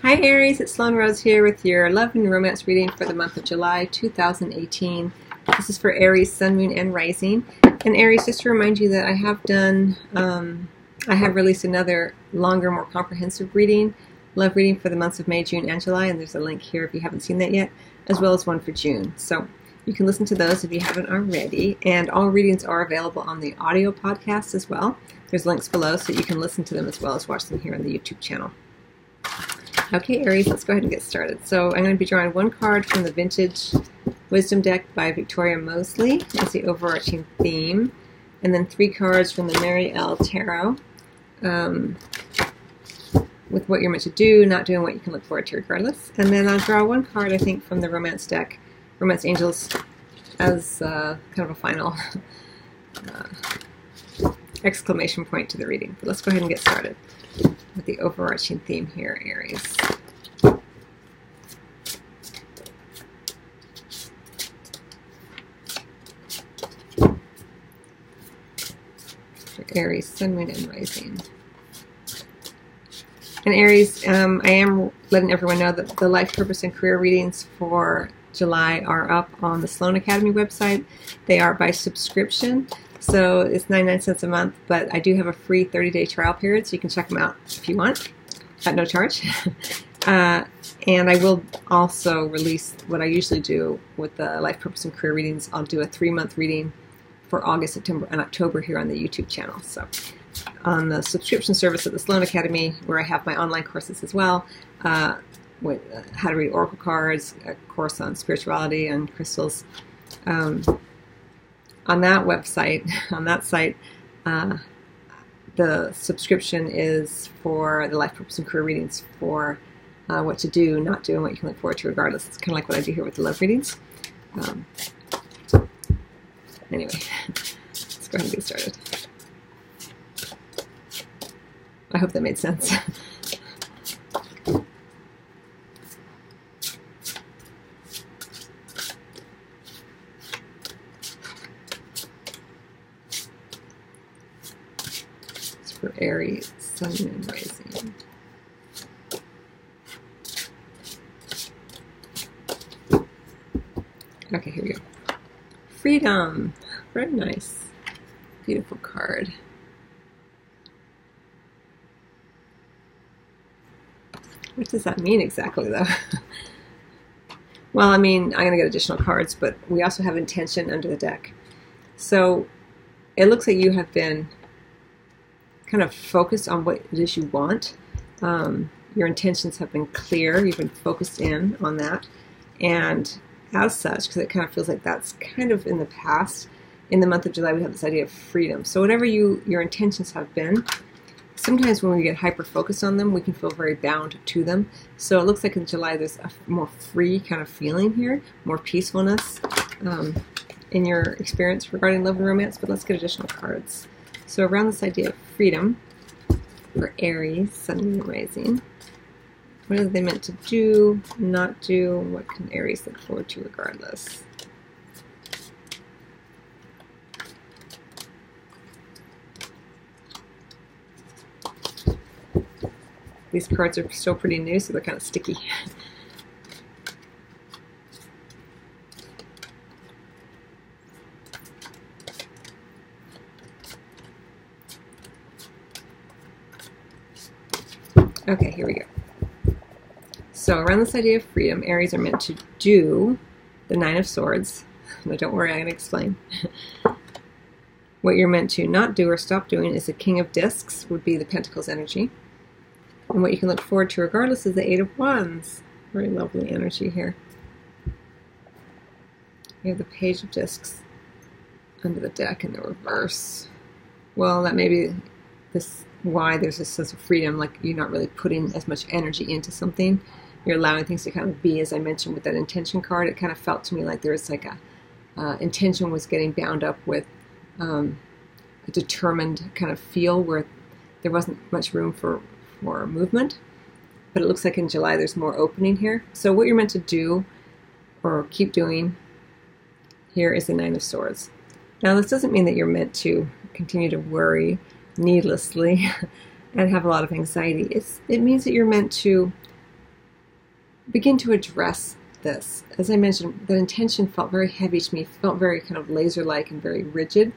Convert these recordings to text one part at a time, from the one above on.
Hi Aries, it's Sloan Rose here with your love and romance reading for the month of July 2018. This is for Aries, Sun, Moon, and Rising. And Aries, just to remind you that I have released another longer, more comprehensive reading, love reading for the months of May, June, and July, and there's a link here if you haven't seen that yet, as well as one for June. So you can listen to those if you haven't already, and all readings are available on the audio podcast as well. There's links below so you can listen to them as well as watch them here on the YouTube channel. Okay, Aries, let's go ahead and get started. So I'm going to be drawing one card from the Vintage Wisdom deck by Victoria Mosley as the overarching theme, and then 3 cards from the Mary L. Tarot with what you're meant to do, not doing what you can look forward to regardless. And then I'll draw one card, I think, from the Romance deck, Romance Angels, as kind of a final exclamation point to the reading. But let's go ahead and get started with the overarching theme here, Aries. For Aries, Sun, Moon, and Rising. And Aries, I am letting everyone know that the life, purpose, and career readings for July are up on the Sloan Academy website. They are by subscription. So it's 99 cents a month, but I do have a free 30-day trial period, so you can check them out if you want, at no charge. And I will also release what I usually do with the Life, Purpose, and Career readings. I'll do a 3-month reading for August, September, and October here on the YouTube channel. So on the subscription service at the Sloan Academy, where I have my online courses as well, with how to read oracle cards, a course on spirituality and crystals. On that website, on that site, the subscription is for the Life, Purpose, and Career readings for what to do, not do, and what you can look forward to regardless. It's kind of like what I do here with the love readings. Anyway, let's go ahead and get started. I hope that made sense. For Aries, Sun, and Rising. Okay, here we go. Freedom. Very nice. Beautiful card. What does that mean exactly, though? Well, I mean, I'm going to get additional cards, but we also have intention under the deck. So it looks like you have been kind of focused on what it is you want. Your intentions have been clear. You've been focused in on that. And as such, because it kind of feels like that's kind of in the past, in the month of July we have this idea of freedom. So whatever your intentions have been, sometimes when we get hyper-focused on them, we can feel very bound to them. So it looks like in July there's a more free kind of feeling here, more peacefulness in your experience regarding love and romance. But let's get additional cards. So around this idea of freedom for Aries, Sun, and Rising, what are they meant to do, not do? What can Aries look forward to regardless? These cards are still pretty new, so they're kind of sticky. Okay, here we go. So around this idea of freedom, Aries are meant to do the 9 of Swords. No, don't worry, I'm going to explain. What you're meant to not do or stop doing is the King of Discs, would be the Pentacles energy. And what you can look forward to regardless is the 8 of Wands. Very lovely energy here. You have the Page of Discs under the deck in the reverse. Well, that may be this why there's this sense of freedom, like you're not really putting as much energy into something. You're allowing things to kind of be, as I mentioned with that intention card. It kind of felt to me like there was like a intention was getting bound up with a determined kind of feel where there wasn't much room for movement. But it looks like in July there's more opening here. So what you're meant to do or keep doing here is the 9 of Swords. Now this doesn't mean that you're meant to continue to worry needlessly and have a lot of anxiety. It means that you're meant to begin to address this. As I mentioned, the intention felt very heavy to me, felt very kind of laser-like and very rigid.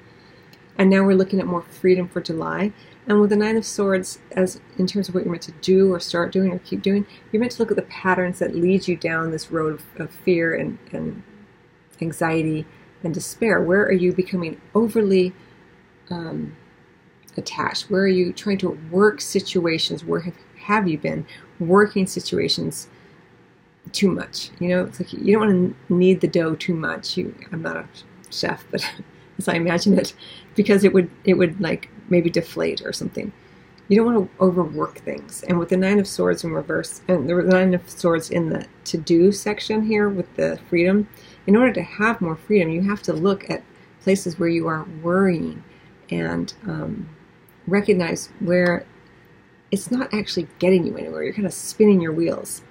And now we're looking at more freedom for July. And with the Nine of Swords, as in terms of what you're meant to do or start doing or keep doing, you're meant to look at the patterns that lead you down this road of fear and anxiety and despair. Where are you becoming overly attached? Where are you trying to work situations? Where have you been working situations too much? You know, it's like you don't want to knead the dough too much. I'm not a chef, but as I imagine it, because it would like maybe deflate or something. You don't want to overwork things. And with the Nine of Swords in reverse, and the Nine of Swords in the to-do section here with the freedom, in order to have more freedom, you have to look at places where you are worrying and recognize where it's not actually getting you anywhere. You're kind of spinning your wheels.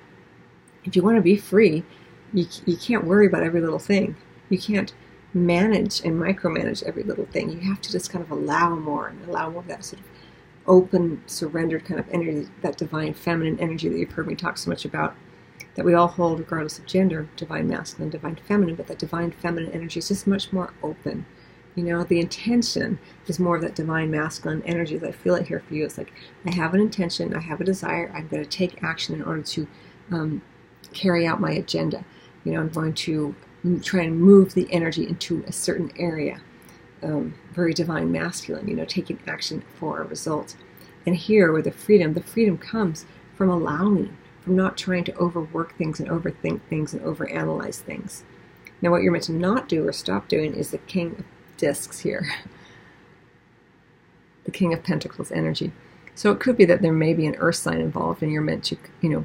If you want to be free, you can't worry about every little thing. You can't manage and micromanage every little thing. You have to just kind of allow more and allow more of that sort of open, surrendered kind of energy, that divine feminine energy that you've heard me talk so much about, that we all hold regardless of gender, divine masculine, divine feminine, but that divine feminine energy is just much more open. You know, the intention is more of that divine masculine energy that I feel it here for you. It's like, I have an intention, I have a desire, I'm going to take action in order to carry out my agenda. You know, I'm going to try and move the energy into a certain area. Very divine masculine, you know, taking action for a result. And here with the freedom comes from allowing, from not trying to overwork things and overthink things and overanalyze things. Now what you're meant to not do or stop doing is the King of Discs here. The King of Pentacles energy. So it could be that there may be an earth sign involved and you're meant to, you know,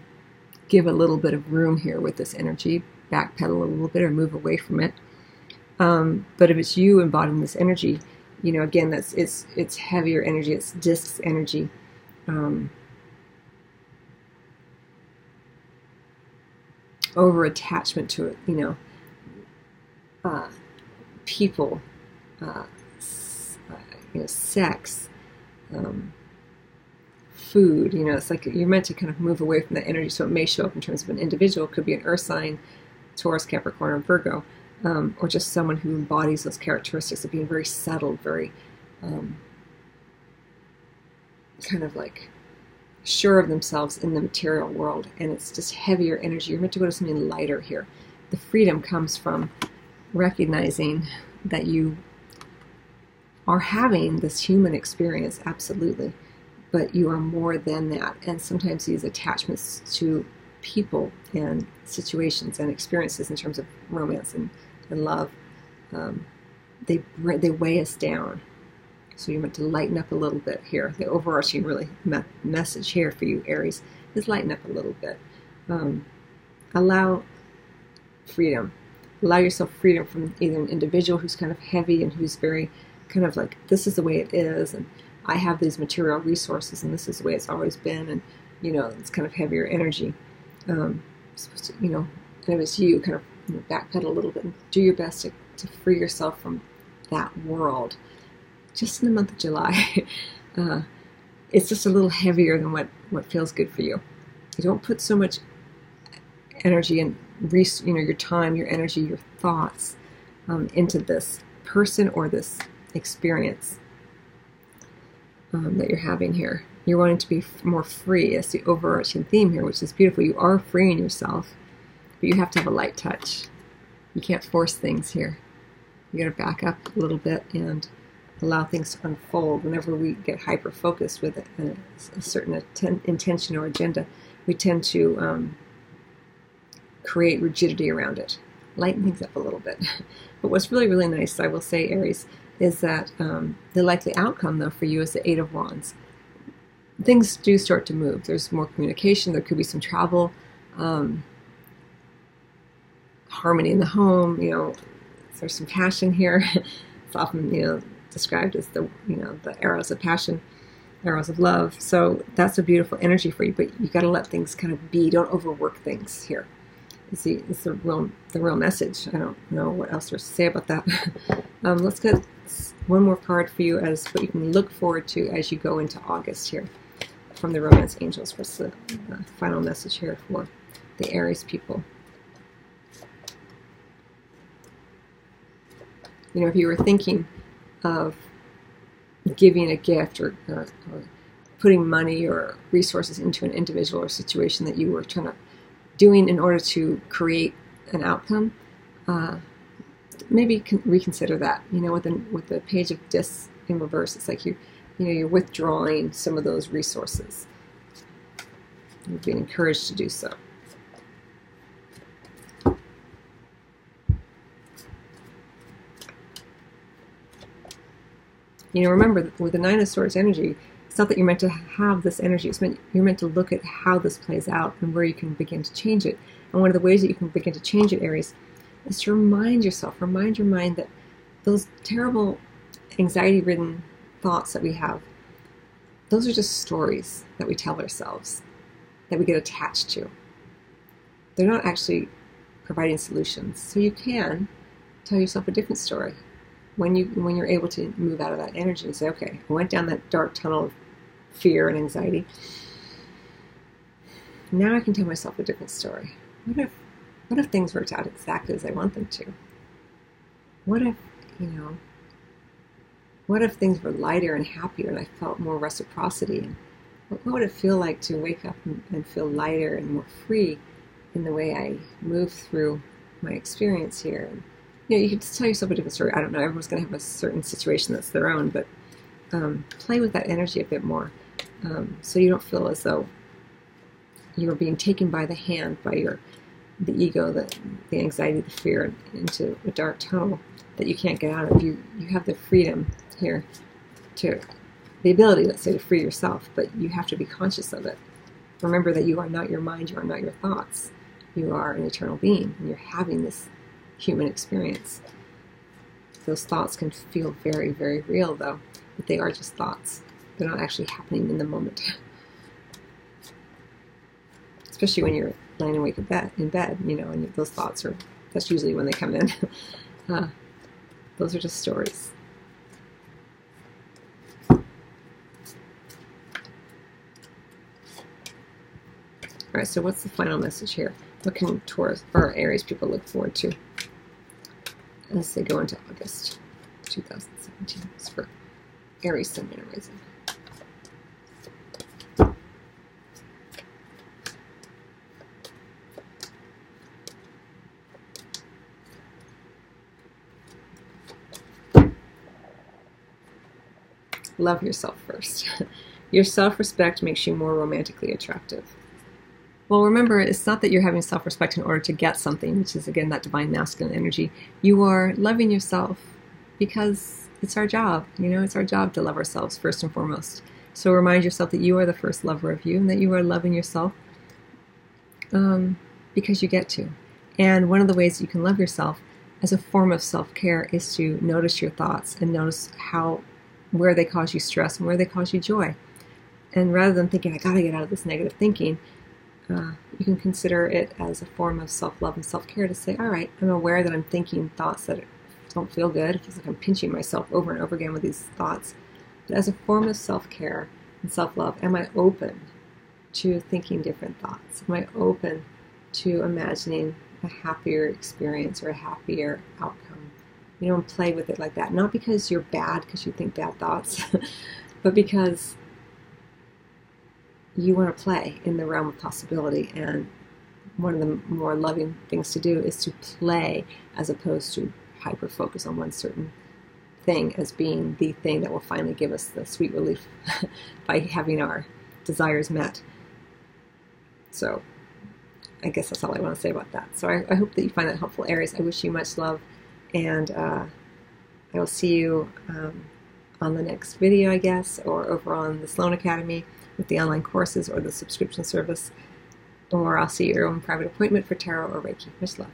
give a little bit of room here with this energy, backpedal a little bit or move away from it. But if it's you embodying this energy, you know, again, it's heavier energy, it's discs energy. Over attachment to it, you know, people, you know, sex, food. You know, it's like you're meant to kind of move away from that energy. So it may show up in terms of an individual. It could be an earth sign, Taurus, Capricorn, or Virgo. Or just someone who embodies those characteristics of being very settled, very kind of like sure of themselves in the material world, and it's just heavier energy. You're meant to go to something lighter here. The freedom comes from recognizing that you are having this human experience, absolutely, but you are more than that. And sometimes these attachments to people and situations and experiences in terms of romance and love, they weigh us down. So you're meant to lighten up a little bit here. The overarching really message here for you, Aries, is lighten up a little bit. Allow freedom. Allow yourself freedom from either an individual who's kind of heavy and who's very kind of like, this is the way it is, and I have these material resources, and this is the way it's always been, and you know, it's kind of heavier energy. You know, and if it's you, kind of, you know, backpedal a little bit and do your best to free yourself from that world. Just in the month of July, it's just a little heavier than what feels good for you. You don't put so much energy and, you know, your time, your energy, your thoughts into this person or this experience that you're having here. You're wanting to be more free. That's the overarching theme here, which is beautiful. You are freeing yourself, but you have to have a light touch. You can't force things here. You got to back up a little bit and allow things to unfold. Whenever we get hyper-focused with a certain intention or agenda, we tend to create rigidity around it. Lighten things up a little bit. But what's really, really nice, I will say, Aries, is that the likely outcome, though, for you is the Eight of Wands. Things do start to move. There's more communication. There could be some travel, harmony in the home. You know, there's some passion here. It's often, you know, described as the, you know, the arrows of passion, arrows of love. So that's a beautiful energy for you. But you got to let things kind of be. Don't overwork things here. It's the real message. I don't know what else there's to say about that. Let's get one more card for you as what you can look forward to as you go into August here from the Romance Angels. What's the final message here for the Aries people. You know, if you were thinking of giving a gift or putting money or resources into an individual or situation that you were doing in order to create an outcome, maybe reconsider that. You know, with the page of discs in reverse, it's like you're withdrawing some of those resources. You're being encouraged to do so. You know, remember, with the Nine of Swords energy, it's not that you're meant to have this energy. It's you're meant to look at how this plays out and where you can begin to change it. And one of the ways that you can begin to change it, Aries, is to remind your mind that those terrible anxiety-ridden thoughts that we have, those are just stories that we tell ourselves, that we get attached to. They're not actually providing solutions. So you can tell yourself a different story. When you're able to move out of that energy and say, okay, I went down that dark tunnel of fear and anxiety. Now I can tell myself a different story. What if things worked out exactly as I want them to? What if things were lighter and happier and I felt more reciprocity? And what would it feel like to wake up and feel lighter and more free in the way I move through my experience here? And, you know, you can just tell yourself a different story. I don't know, everyone's going to have a certain situation that's their own, but play with that energy a bit more, so you don't feel as though you're being taken by the hand by the ego, the anxiety, the fear, into a dark tunnel that you can't get out of. You have the freedom here, the ability, let's say, to free yourself, but you have to be conscious of it. Remember that you are not your mind, you are not your thoughts. You are an eternal being, and you're having this human experience. Those thoughts can feel very, very real, though, but they are just thoughts. They're not actually happening in the moment. Especially when you're laying awake in bed, you know, and those thoughts that's usually when they come in. Those are just stories. All right, so what's the final message here? What can Taurus or Aries people look forward to as they go into August 2017? It's for Aries, Sun, and Rising. Love yourself first. Your self-respect makes you more romantically attractive. Well, remember, it's not that you're having self-respect in order to get something, which is, again, that divine masculine energy. You are loving yourself because it's our job. You know, it's our job to love ourselves first and foremost. So remind yourself that you are the first lover of you and that you are loving yourself because you get to. And one of the ways you can love yourself as a form of self-care is to notice your thoughts and notice where they cause you stress and where they cause you joy. And rather than thinking, I gotta get out of this negative thinking, you can consider it as a form of self-love and self-care to say, all right, I'm aware that I'm thinking thoughts that don't feel good. It feels like I'm pinching myself over and over again with these thoughts. But as a form of self-care and self-love, am I open to thinking different thoughts? Am I open to imagining a happier experience or a happier outcome? You know, and play with it like that. Not because you're bad, because you think bad thoughts, but because you want to play in the realm of possibility. And one of the more loving things to do is to play as opposed to hyper-focus on one certain thing as being the thing that will finally give us the sweet relief by having our desires met. So I guess that's all I want to say about that. So I hope that you find that helpful, Aries. I wish you much love, and I will see you on the next video, I guess, or over on the Sloan Academy with the online courses or the subscription service, or I'll see you at your own private appointment for tarot or Reiki. Much love.